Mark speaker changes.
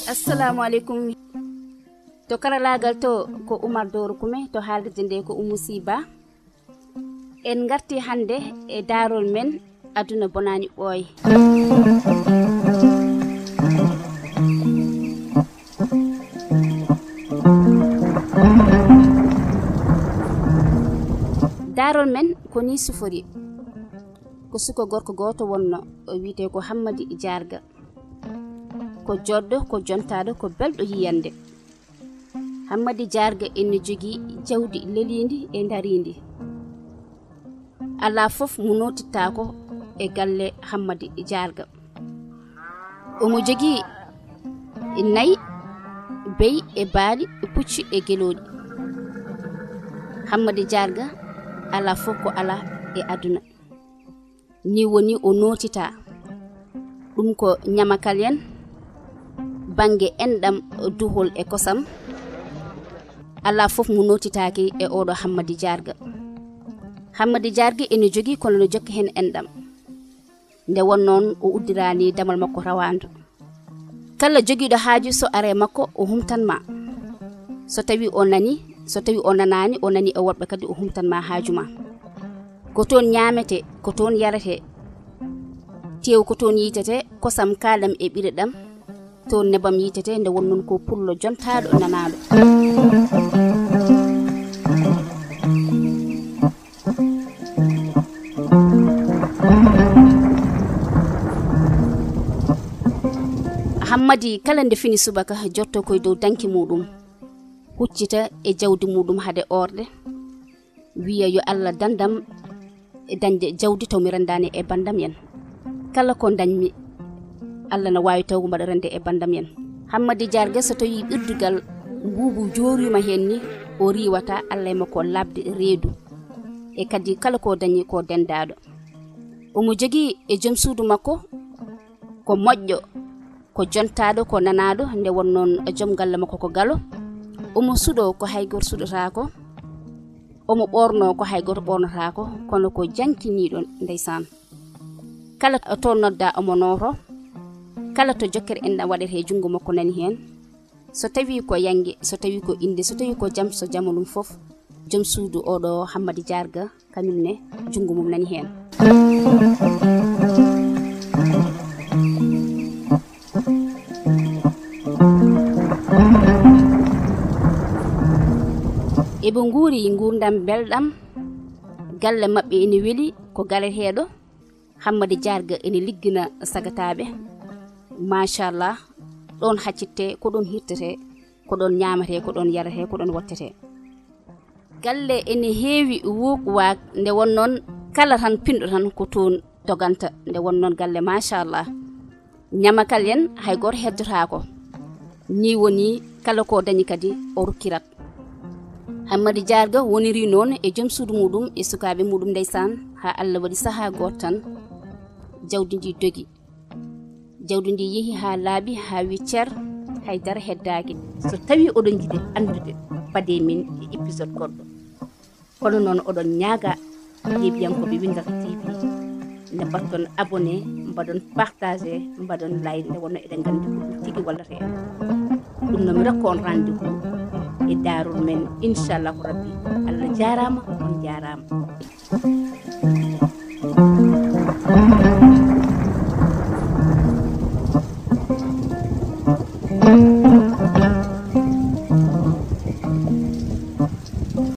Speaker 1: Assalamu alaikum. To karalagal to ko Umar Doro Kume to haalirde nde ko Musiba. En garti hande e darol men aduna bonani ɓooye. Darol men ko ni sufori. Ko suko gorko goto wonno o wiite ko Hammadi Jarga. Ko joddo ko jontaado ko beldo yiyande. Hammadi Jarga en jogi jawdi lelindi e darindi. Ala fof mu notitako e galle Hammadi Jarga. Omo jogi nayi bey e baali e pucci e gelodi. Hammadi Jarga ala fof ko ala e aduna. Ni woni o notita dum ko nyamakal yen bange endam duhol e kosam ala fof mu notitaake e odo Hammadi Jarga. Hammadi Jarga ene jogi kono no jokki hen endam nde wonnon o uddirani damal makko rawandu. Kala jogido haaju so are makko o humtanma. So tawi o nani, so tawi o nanani, o nani e worbe kadi o humtanma haajuma. Ko ton nyamete, ko ton yarete, tew ko ton yitete, kosam kalam e biredam, ton nebam yitete nde wonnon ko pullo jontaado nanado. Hammadi kala nde fini subaka jotto koy dow danki mudum huccita e jawdi mudum hade orde wiya yo Allah dandam e dande jawdi to mi randani e bandam yen kala ko dañmi Allah na wawi taw mbaɗa rende e bandam yen. Hammadi Jarga so tawi ɓirdugal buubu jorima hen ni o riwata Allah e makko labde reedu e kadi kala ko dañi ko dendado. Omo jogi e joom suudu makko ko moƴƴo ko jontaado ko nanado nde wonnon joom galle makko ko galo. Omo sudo ko haygor sudotako, omo ɓorno ko haygor ɓornotako kono ko jankiniɗo ndeysan. Kala to nodda omo noto, kala to jokkere enɗam waɗete jungo makko nani hen. So tawi ko yange, so tawi ko inde, so tawi ko jam, so jamanum fof joom suudu oɗo Hammadi Jarga kañumne jungo mum nani hen. Ebe nguuri ngurdam beldam galle mabbe ene weli ko galeteedo. Hammadi Jarga ene liggina sagatabe machallah don haccitte ko don hirtete ko don nyamate ko don yarate ko don wattete. Galle ene heewi wuuqwa nde wonnon kala tan pindo tan ko ton doganta nde wonnon galle machallah nyamakal yen hay gor heddota ko ni woni kala ko dañi kadi o rukkirat. Hammadi Jarga woniri non e joom suudu mudum e sukabe mudum ndeysan ha Allah wadi saha gotan jawdi ndi dogi. Jawdi ndi yehi ha laabi ha wiccer haydara heddaaki. So tawi odon jide andude bade min e episode goddo kono non odon nyaaga yebiyankobe Windaga TV ne batton abonné mbadon partager mbadon like nde wonno eden gandi ko tigi wallata en dum no mi rakkon rendez-vous e darul men inshallah rabbi Allah jarama on jarama.